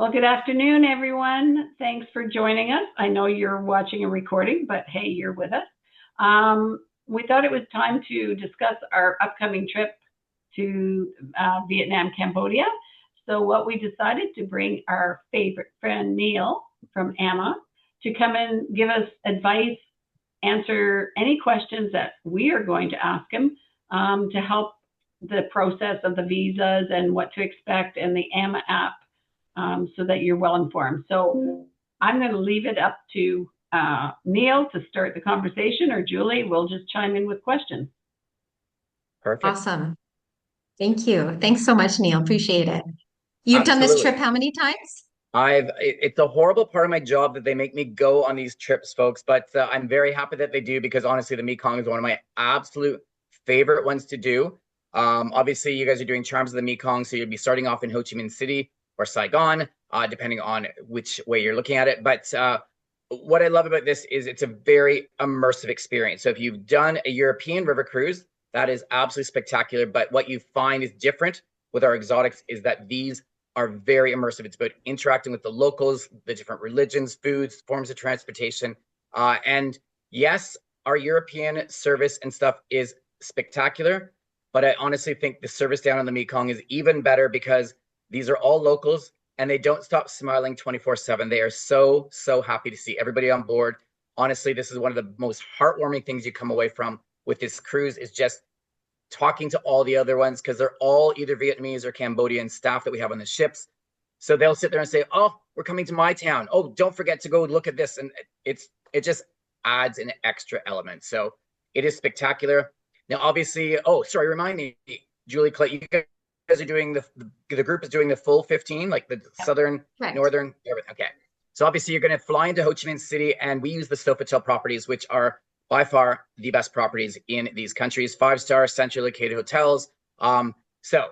Well, good afternoon, everyone. Thanks for joining us. I know you're watching a recording, but hey, you're with us. We thought it was time to discuss our upcoming trip to Vietnam, Cambodia. So what we decided to bring our favorite friend, Neil from AMA, to come and give us advice, answer any questions that we are going to ask him to help the process of the visas and what to expect and the AMA app so that you're well informed. So I'm going to leave it up to Neil to start the conversation, or Julie will just chime in with questions. Perfect. Awesome. Thank you. Thanks so much, Neil. Appreciate it. You've done this Absolutely. trip how many times? It's a horrible part of my job that they make me go on these trips, folks, but I'm very happy that they do, because honestly, the Mekong is one of my absolute favorite ones to do. Obviously, you guys are doing Charms of the Mekong, so you'll be starting off in Ho Chi Minh City or Saigon, depending on which way you're looking at it. But what I love about this is it's a very immersive experience. So if you've done a European river cruise, that is absolutely spectacular. But what you find is different with our exotics is that these are very immersive. It's about interacting with the locals, the different religions, foods, forms of transportation. And yes, our European service and stuff is spectacular, but I honestly think the service down on the Mekong is even better, because these are all locals and they don't stop smiling 24/7. They are so happy to see everybody on board. Honestly, this is one of the most heartwarming things you come away from with this cruise, is just talking to all the other ones, because they're all either Vietnamese or Cambodian staff that we have on the ships. So they'll sit there and say, "Oh, we're coming to my town. Oh, don't forget to go look at this." And it just adds an extra element. So it is spectacular. Now, obviously, remind me, Julie, Colette, you guys are doing the group is doing the full 15, like the southern, Correct. northern, everything. Okay. So obviously you're going to fly into Ho Chi Minh City, and we use the Sofitel properties, which are by far the best properties in these countries. 5-star centrally located hotels. So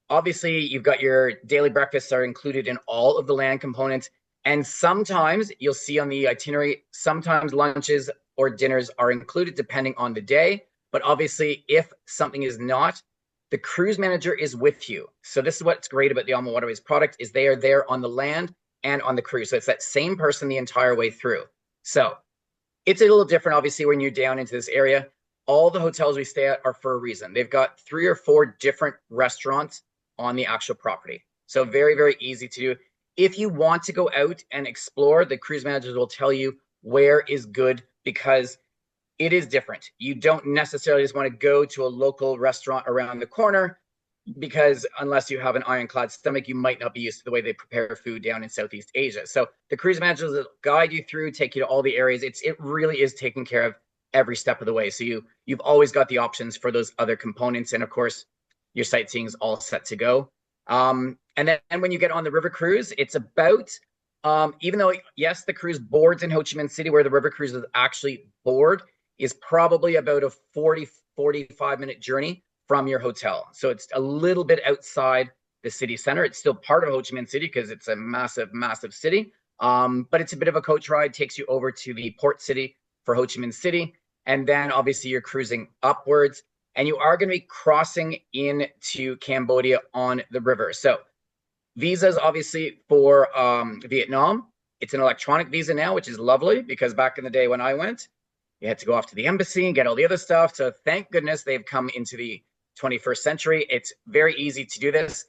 obviously you've got your daily breakfasts are included in all of the land components. And sometimes you'll see on the itinerary, sometimes lunches or dinners are included depending on the day. But obviously, if something is not, the cruise manager is with you. So this is what's great about the AmaWaterways product, is they are there on the land and on the cruise. So it's that same person the entire way through. So it's a little different, obviously, when you're down into this area. All the hotels we stay at are for a reason. They've got 3 or 4 different restaurants on the actual property. So very easy to do. If you want to go out and explore, the cruise managers will tell you where is good, because it is different. You don't necessarily just want to go to a local restaurant around the corner, because unless you have an ironclad stomach, you might not be used to the way they prepare food down in Southeast Asia. So the cruise managers will guide you through, take you to all the areas. It really is taken care of every step of the way. So you've always got the options for those other components. And of course, your sightseeing is all set to go. And then when you get on the river cruise, it's about, even though, yes, the cruise boards in Ho Chi Minh City, where the river cruise is actually board, is probably about a 45-minute journey from your hotel. So it's a little bit outside the city center. It's still part of Ho Chi Minh City, because it's a massive city. But it's a bit of a coach ride, takes you over to the port city for Ho Chi Minh City. And then obviously you're cruising upwards, and you are going to be crossing into Cambodia on the river. So visas, obviously, for Vietnam, it's an electronic visa now, which is lovely, because back in the day when I went, you had to go off to the embassy and get all the other stuff. So thank goodness they've come into the 21st century. It's very easy to do this.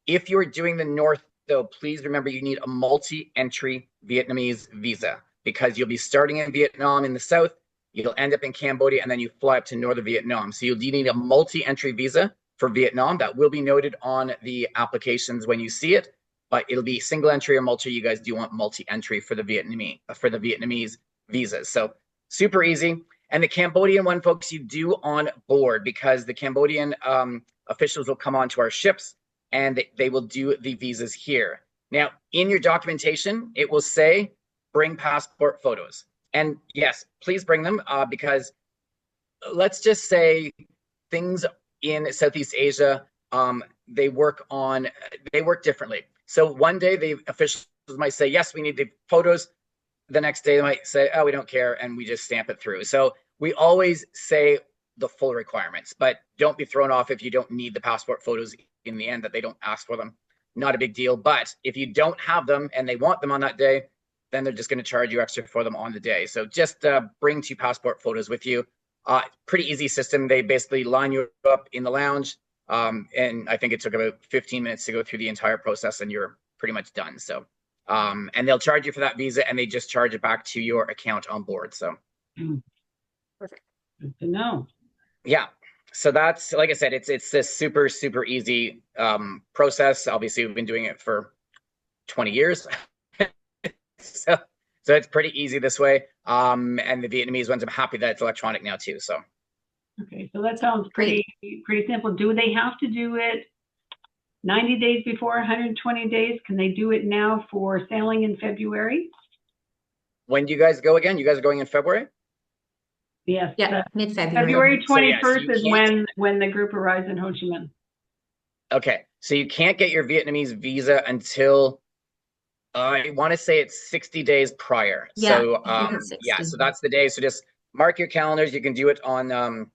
If you're doing the north, though, please remember you need a multi-entry Vietnamese visa, because you'll be starting in Vietnam in the south, you'll end up in Cambodia, and then you fly up to northern Vietnam. So you'll need a multi-entry visa for Vietnam. That will be noted on the applications when you see it, but it'll be single entry or multi. You guys do want multi-entry for the Vietnamese visas. So super easy. And the Cambodian one, folks, you do on board, because the Cambodian officials will come onto our ships and they will do the visas here. Now, in your documentation, it will say bring passport photos. And yes, please bring them, because let's just say things in Southeast Asia, they work differently. So one day the officials might say, yes, we need the photos. The next day they might say, oh, we don't care, and we just stamp it through. So we always say the full requirements, but don't be thrown off if you don't need the passport photos in the end, that they don't ask for them. not a big deal. But if you don't have them and they want them on that day, then they're just going to charge you extra for them on the day. So just bring 2 passport photos with you. Pretty easy system. They basically line you up in the lounge. And I think it took about 15 minutes to go through the entire process, and you're pretty much done. So, and they'll charge you for that visa, and they just charge it back to your account on board. So, Perfect. Good to know. yeah. So that's, like I said, it's this super, super easy process. Obviously, we've been doing it for 20 years. So it's pretty easy this way. And the Vietnamese ones, I'm happy that it's electronic now too. So. Okay, so that sounds pretty simple. Do they have to do it 90 days before, 120 days? Can they do it now for sailing in February? When do you guys go again? You guys are going in February? Yes. Yeah, mid-February. February 21st so yes, is when the group arrives in Ho Chi Minh. Okay, so you can't get your Vietnamese visa until I want to say it's 60 days prior. Yeah, So yeah, so that's the day. So just mark your calendars. You can do it on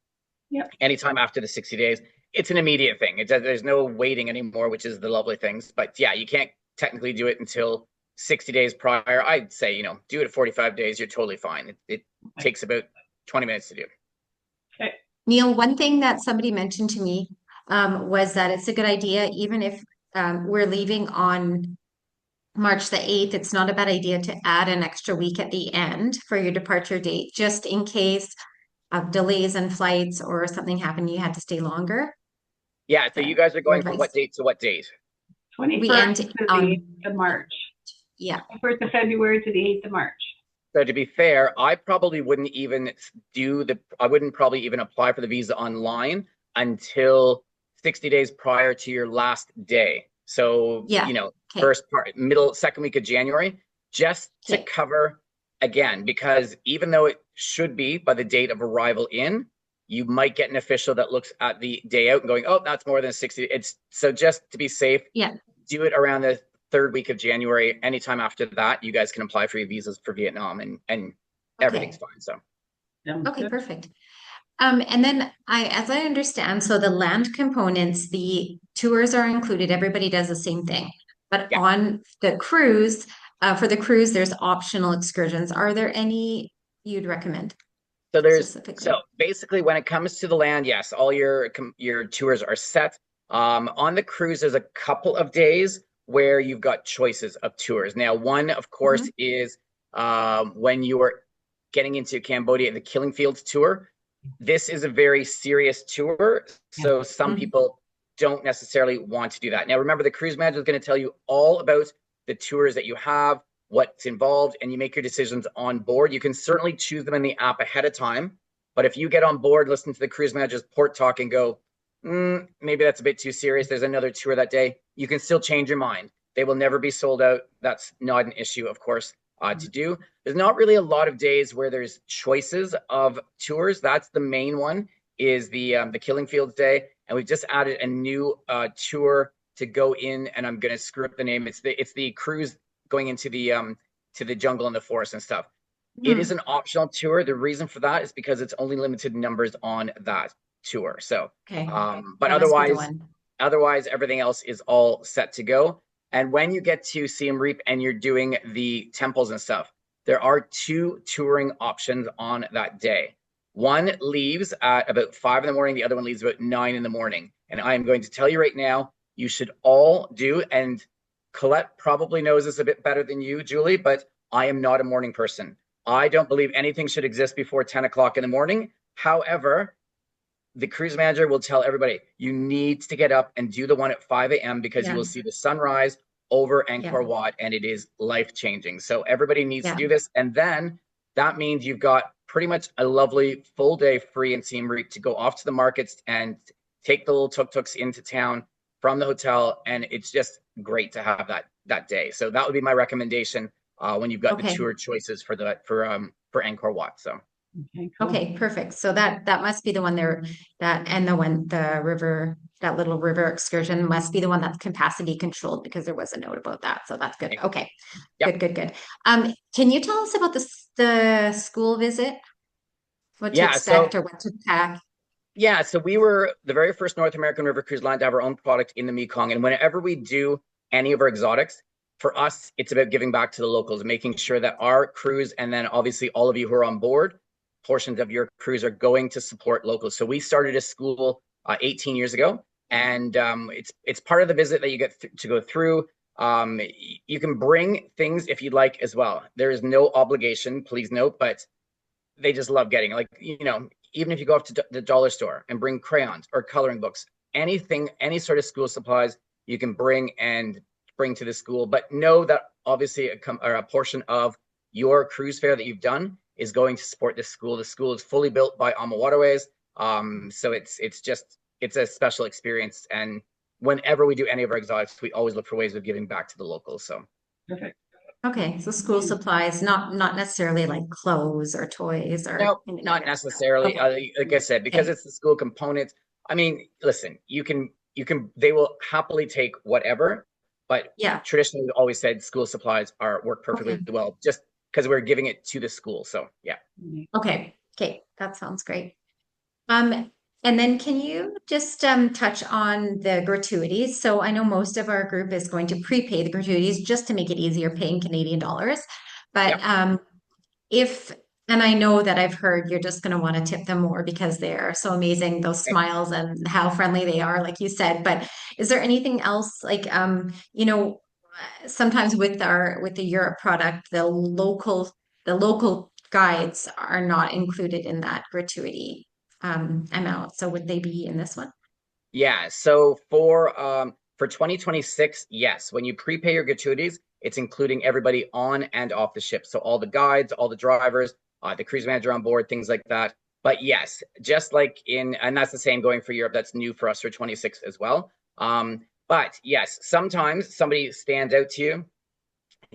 anytime after the 60 days. It's an immediate thing. There's no waiting anymore, which is the lovely things. But yeah, you can't technically do it until 60 days prior. I'd say, you know, do it at 45 days. You're totally fine. It takes about 20 minutes to do. Okay. Neil, one thing that somebody mentioned to me was that it's a good idea, even if we're leaving on March the 8th, it's not a bad idea to add an extra week at the end for your departure date, just in case of delays in flights or something happened, you had to stay longer. Yeah, so you guys are going from advice. what date to what date? 21st to the 8th of March. Yeah. 1st of February to the 8th of March. So to be fair, I probably wouldn't even probably even apply for the visa online until 60 days prior to your last day. So, you know, second week of January, just to cover again, because even though it should be by the date of arrival in, you might get an official that looks at the day out and going, oh, that's more than 60. It's so just to be safe, do it around the 3rd week of January. Anytime after that, you guys can apply for your visas for Vietnam and everything's fine. So. Okay, perfect. And then as I understand, so the land components, the tours are included. Everybody does the same thing. But on the cruise, for the cruise, there's optional excursions. Are there any you'd recommend? So basically, when it comes to the land, yes, all your tours are set. On the cruise, there's a couple of days where you've got choices of tours. Now, one, of course, is when you are getting into Cambodia, the Killing Fields tour. This is a very serious tour, so some people don't necessarily want to do that. Now, remember, the cruise manager is going to tell you all about the tours that you have, what's involved, and you make your decisions on board. You can certainly choose them in the app ahead of time, but if you get on board, listen to the cruise manager's port talk and go, maybe that's a bit too serious, there's another tour that day, you can still change your mind. They will never be sold out. That's not an issue, of course, to do. There's not really a lot of days where there's choices of tours. That's the main one, is the Killing Fields Day, and we've just added a new tour to go in, and I'm going to screw up the name. It's the cruise going into the jungle and the forest and stuff. It is an optional tour. The reason for that is because it's only limited numbers on that tour. So, but otherwise everything else is all set to go. And when you get to Siem Reap and you're doing the temples and stuff, there are 2 touring options on that day. One leaves at about 5 in the morning. The other one leaves about 9 in the morning. And I am going to tell you right now, you should all do, and Colette probably knows this a bit better than you, Julie, but I am not a morning person. I don't believe anything should exist before 10 o'clock in the morning. However, the cruise manager will tell everybody, you need to get up and do the one at 5 a.m. because you will see the sunrise over Angkor Wat, and it is life-changing. So everybody needs to do this. And then that means you've got pretty much a lovely full day free in Siem Reap to go off to the markets and take the little tuk-tuks into town from the hotel. And it's just great to have that day. So that would be my recommendation when you've got the tour choices for Angkor Wat. So. Okay, perfect. So that must be the one there, that little river excursion must be the one that's capacity controlled, because there was a note about that. So that's good. Okay, good. Can you tell us about the school visit? What to expect or what to pack? Yeah, so we were the very first North American river cruise line to have our own product in the Mekong, and whenever we do any of our exotics, for us, it's about giving back to the locals, making sure that our crews, and then obviously all of you who are on board, portions of your crews are going to support locals. So we started a school 18 years ago, and it's part of the visit that you get to go through. You can bring things if you'd like as well. There is no obligation, please note, but they just love getting, like, you know, even if you go up to the dollar store and bring crayons or coloring books, anything, any sort of school supplies you can bring to the school. But know that obviously a portion of your cruise fare that you've done is going to support this school. The school is fully built by AmaWaterways. So it's a special experience. And whenever we do any of our exotics, we always look for ways of giving back to the locals. So Perfect. Okay, so school supplies, not necessarily like clothes or toys or no, anything not like that. necessarily. Okay. Like I said, because Okay. it's the school component. I mean, listen, they will happily take whatever, but Yeah. traditionally we always said school supplies work perfectly Okay. well, just because we're giving it to the school. So yeah. Okay. Okay. That sounds great. And then can you just touch on the gratuities? So I know most of our group is going to prepay the gratuities just to make it easier paying Canadian dollars. But Yep. if, and I know that I've heard you're just going to want to tip them more because they're so amazing, those Okay. smiles and how friendly they are, like you said. But is there anything else like, you know, sometimes with the Europe product, the local guides are not included in that gratuity amount. So would they be in this one? Yeah. So for 2026, yes, when you prepay your gratuities, it's including everybody on and off the ship. So all the guides, all the drivers, the cruise manager on board, things like that. But yes, just like and that's the same going for Europe. That's new for us for 26 as well. But yes, sometimes somebody stands out to you.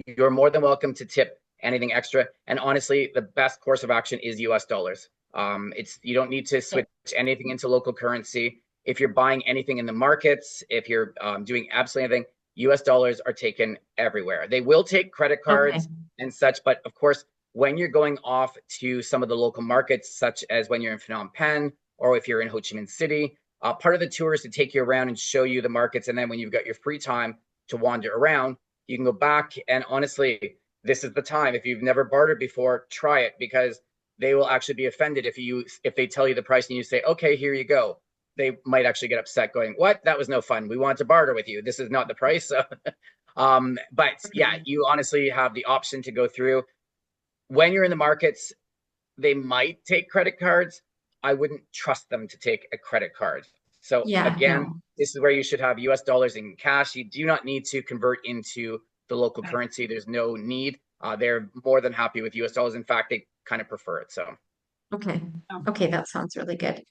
You're more than welcome to tip anything extra. And honestly, the best course of action is US dollars. You don't need to switch anything into local currency. If you're buying anything in the markets, if you're doing absolutely anything, US dollars are taken everywhere. They will take credit cards and such, but of course, when you're going off to some of the local markets, such as when you're in Phnom Penh or if you're in Ho Chi Minh City, part of the tour is to take you around and show you the markets. And then when you've got your free time to wander around, you can go back. And honestly, this is the time. If you've never bartered before, try it, because they will actually be offended if they tell you the price and you say, okay, here you go. They might actually get upset going, what? That was no fun. We want to barter with you. This is not the price. But yeah, you honestly have the option to go through. When you're in the markets, they might take credit cards. I wouldn't trust them to take a credit card. So again, this is where you should have US dollars in cash. You do not need to convert into the local currency. There's no need. They're more than happy with US dollars. In fact, they kind of prefer it. So Okay, that sounds really good.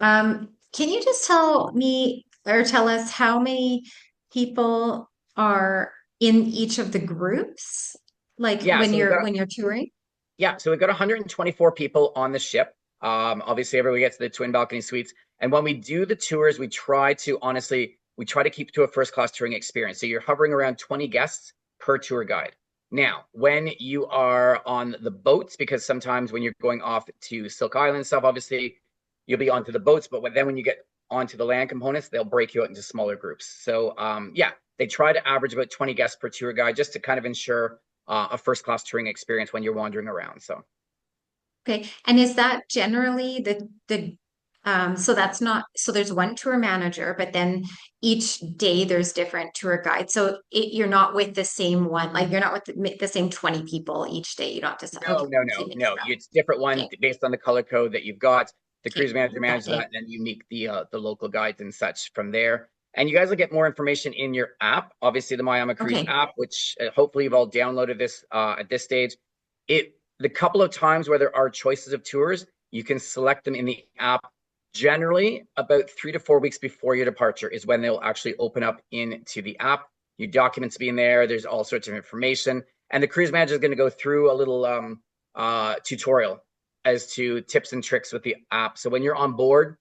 Can you just tell me or tell us how many people are in each of the groups? Like yeah, when so you're touring? Yeah, so we've got 124 people on the ship. Obviously, everybody gets the twin balcony suites. And when we do the tours, we try to keep to a first-class touring experience. So you're hovering around 20 guests per tour guide. Now, when you are on the boats, because sometimes when you're going off to Silk Island and stuff, obviously, you'll be onto the boats. But then when you get onto the land components, they'll break you out into smaller groups. So yeah, they try to average about 20 guests per tour guide just to kind of ensure a first-class touring experience when you're wandering around. So Okay, and is that generally the so that's not so there's one tour manager, but then each day there's different tour guides. So you're not with the same one, like you're not with the same 20 people each day. You don't have to okay, so you mix it up. It's different one Okay, based on the color code that you've got. The okay, cruise manager that manages day. that, and then you meet the local guides and such from there. And you guys will get more information in your app, obviously the My Ama Cruise Okay, app, which hopefully you've all downloaded this at this stage. The couple of times where there are choices of tours, you can select them in the app. Generally, about 3 to 4 weeks before your departure is when they'll actually open up into the app. Your documents being there, there's all sorts of information. And the cruise manager is going to go through a little tutorial as to tips and tricks with the app. So when you're on board,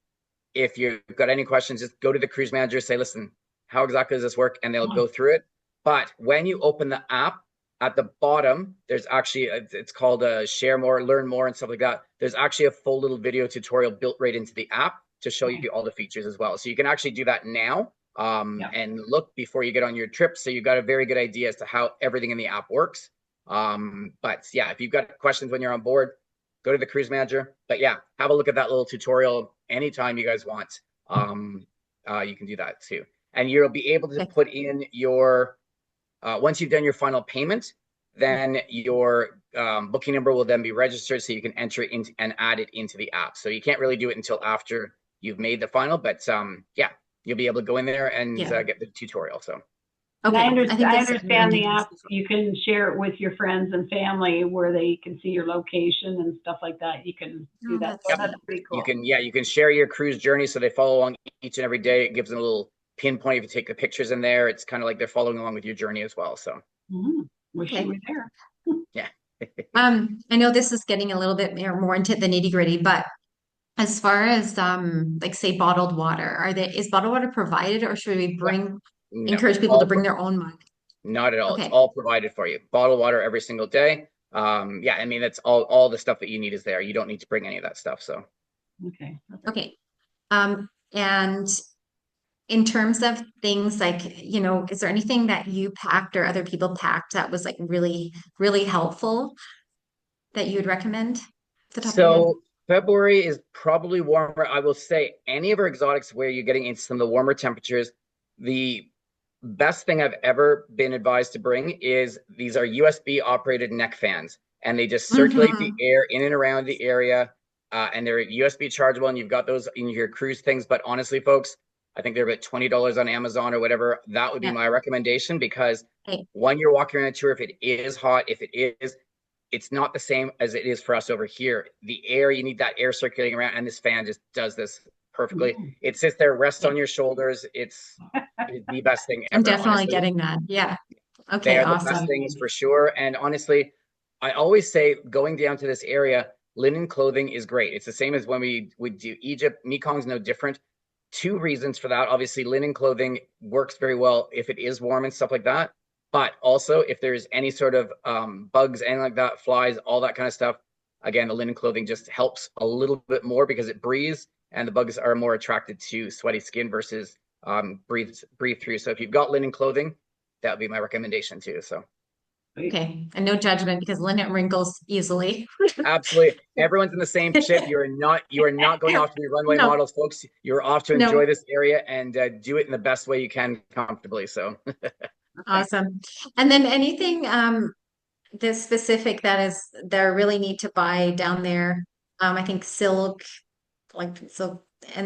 if you've got any questions, just go to the cruise manager, say, listen, how exactly does this work? And they'll go through it. But when you open the app, at the bottom, there's actually, it's called Share More, Learn More, and stuff like that. There's actually a full little video tutorial built right into the app to show you all the features as well. So you can actually do that now and look before you get on your trip, so you've got a very good idea as to how everything in the app works. But yeah, if you've got questions when you're on board, go to the cruise manager. But yeah, have a look at that little tutorial anytime you guys want. You can do that too. And you'll be able to put in your, once you've done your final payment, then your booking number will then be registered, so you can enter it into and add it into the app. So you can't really do it until after you've made the final, but yeah, you'll be able to go in there and get the tutorial. So. Okay. I understand the app. You can share it with your friends and family where they can see your location and stuff like that. You can do that. So that's pretty cool. You can share your cruise journey, so they follow along each and every day. It gives them a little pinpoint if you take the pictures in there. It's kind of like they're following along with your journey as well. So wish you were there. Yeah. I know this is getting a little bit more into the nitty-gritty, but as far as like say bottled water, is bottled water provided, or should we encourage people to bring their own mug? Not at all. It's all provided for you. Bottled water every single day. Yeah, I mean, that's all the stuff that you need is there. You don't need to bring any of that stuff. So okay. And in terms of things like, is there anything that you packed or other people packed that was like really, really helpful that you would recommend? So February is probably warmer. I will say any of our exotics where you're getting into some of the warmer temperatures, the best thing I've ever been advised to bring is these are USB operated neck fans, and they just circulate the air in and around the area, and they're USB chargeable, and you've got those in your cruise things. But honestly, folks, I think they're about $20 on Amazon or whatever. That would be my recommendation, because when you're walking around a tour, if it is hot, it's not the same as it is for us over here. The air, you need that air circulating around, and this fan just does this perfectly. It sits there, rests on your shoulders. It's the best thing ever. I'm definitely getting that. Yeah. Okay, they are the best things for sure. And honestly, I always say going down to this area, linen clothing is great. It's the same as when we would do Egypt. Mekong's no different. 2 reasons for that. Obviously, linen clothing works very well if it is warm and stuff like that. But also, if there's any sort of bugs, anything like that, flies, all that kind of stuff, again, the linen clothing just helps a little bit more because it breathes, and the bugs are more attracted to sweaty skin versus breathe through. So if you've got linen clothing, that would be my recommendation too. So. Okay, and no judgment, because linen wrinkles easily. Absolutely, everyone's in the same ship. You are not going off to be runway models, folks. You're off to enjoy this area and do it in the best way you can comfortably. So. Awesome. And then anything this specific that I really need to buy down there? I think silk and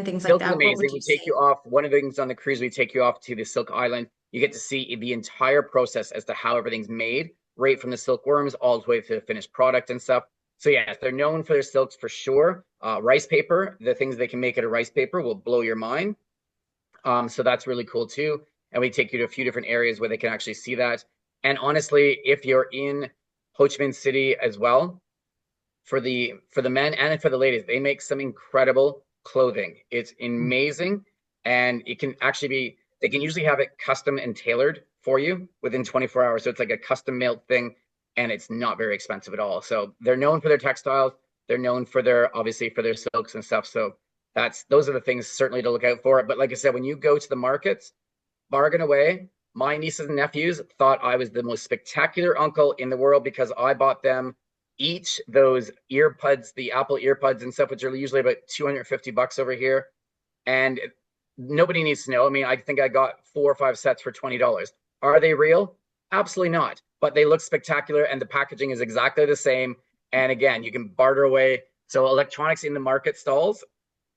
things Silk like that. Is amazing. We take you off. One of the things on the cruise, we take you off to the Silk Island. You get to see the entire process as to how everything's made, right from the silkworms all the way to the finished product and stuff. So yeah, they're known for their silks for sure. Rice paper, the things they can make out of rice paper will blow your mind. So that's really cool too. And we take you to a few different areas where they can actually see that. And honestly, if you're in Ho Chi Minh City as well, for the men and for the ladies, they make some incredible clothing. It's amazing. And it can actually be, they can usually have it custom and tailored for you within 24 hours. So it's like a custom made thing, and it's not very expensive at all. So they're known for their textiles. They're known for obviously for their silks and stuff. So those are the things certainly to look out for. But like I said, when you go to the markets, bargain away. My nieces and nephews thought I was the most spectacular uncle in the world because I bought them each those earbuds, the Apple earbuds and stuff, which are usually about $250 over here. And nobody needs to know. I mean, I think I got 4 or 5 sets for $20. Are they real? Absolutely not. But they look spectacular, and the packaging is exactly the same. And again, you can barter away. So electronics in the market stalls,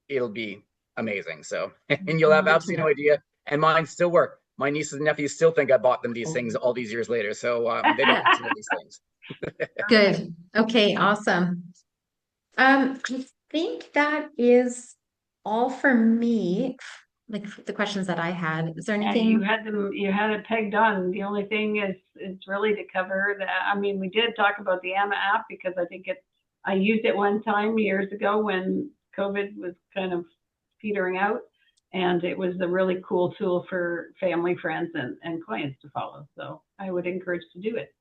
it'll be amazing. So, and you'll have absolutely no idea. And mine still work. My nieces and nephews still think I bought them these things all these years later. So they don't need to know these things. Good. Okay, awesome. I think that is all for me. Like the questions that I had. Is there anything? You had it pegged on. The only thing is really to cover that. I mean, we did talk about the Ama app because I think I used it one time years ago when COVID was kind of petering out. And it was a really cool tool for family, friends, and clients to follow. So I would encourage to do it.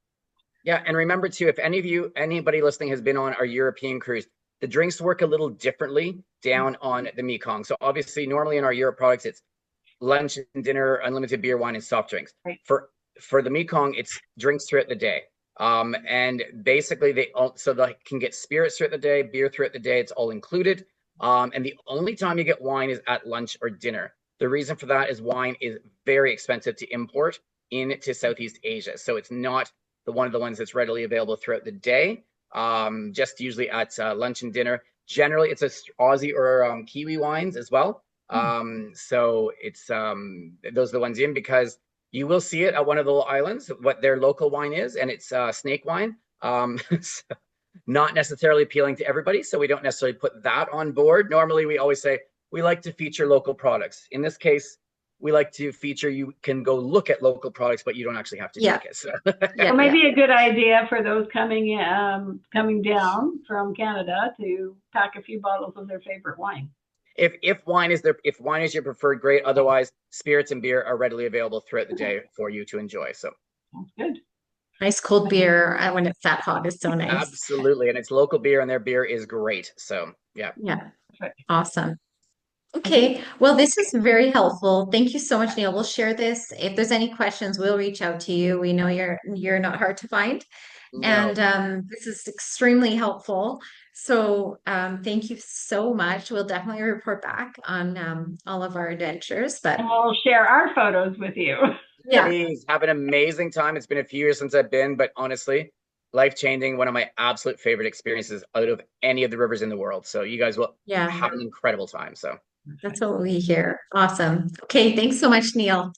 Yeah, and remember too, if anybody listening has been on our European cruise, the drinks work a little differently down on the Mekong. So obviously, normally in our Europe products, it's lunch and dinner, unlimited beer, wine, and soft drinks. Right. For the Mekong, it's drinks throughout the day. And basically they can get spirits throughout the day, beer throughout the day. It's all included. And the only time you get wine is at lunch or dinner. The reason for that is wine is very expensive to import into Southeast Asia. So it's not one of the ones that's readily available throughout the day, just usually at lunch and dinner. Generally, it's Aussie or Kiwi wines as well. So it's those are the ones in, because you will see it at one of the little islands, what their local wine is, and it's snake wine. So not necessarily appealing to everybody, so we don't necessarily put that on board. Normally, we always say we like to feature local products. In this case, we like to feature, you can go look at local products, but you don't actually have to drink it. So. So maybe a good idea for those coming down from Canada to pack a few bottles of their favorite wine. If wine is your preferred, great. Otherwise, spirits and beer are readily available throughout the day for you to enjoy. So sounds good. Nice cold beer when it's that hot is so nice. Absolutely, and it's local beer, and their beer is great. So yeah. Awesome. Okay, well, this is very helpful. Thank you so much, Neil. We'll share this. If there's any questions, we'll reach out to you. We know you're not hard to find. No. And this is extremely helpful. So thank you so much. We'll definitely report back on all of our adventures. But and we'll share our photos with you. Yeah. Please have an amazing time. It's been a few years since I've been, but honestly, life-changing, one of my absolute favorite experiences out of any of the rivers in the world. So you guys will have an incredible time. So that's what we hear. Awesome. Okay, thanks so much, Neil.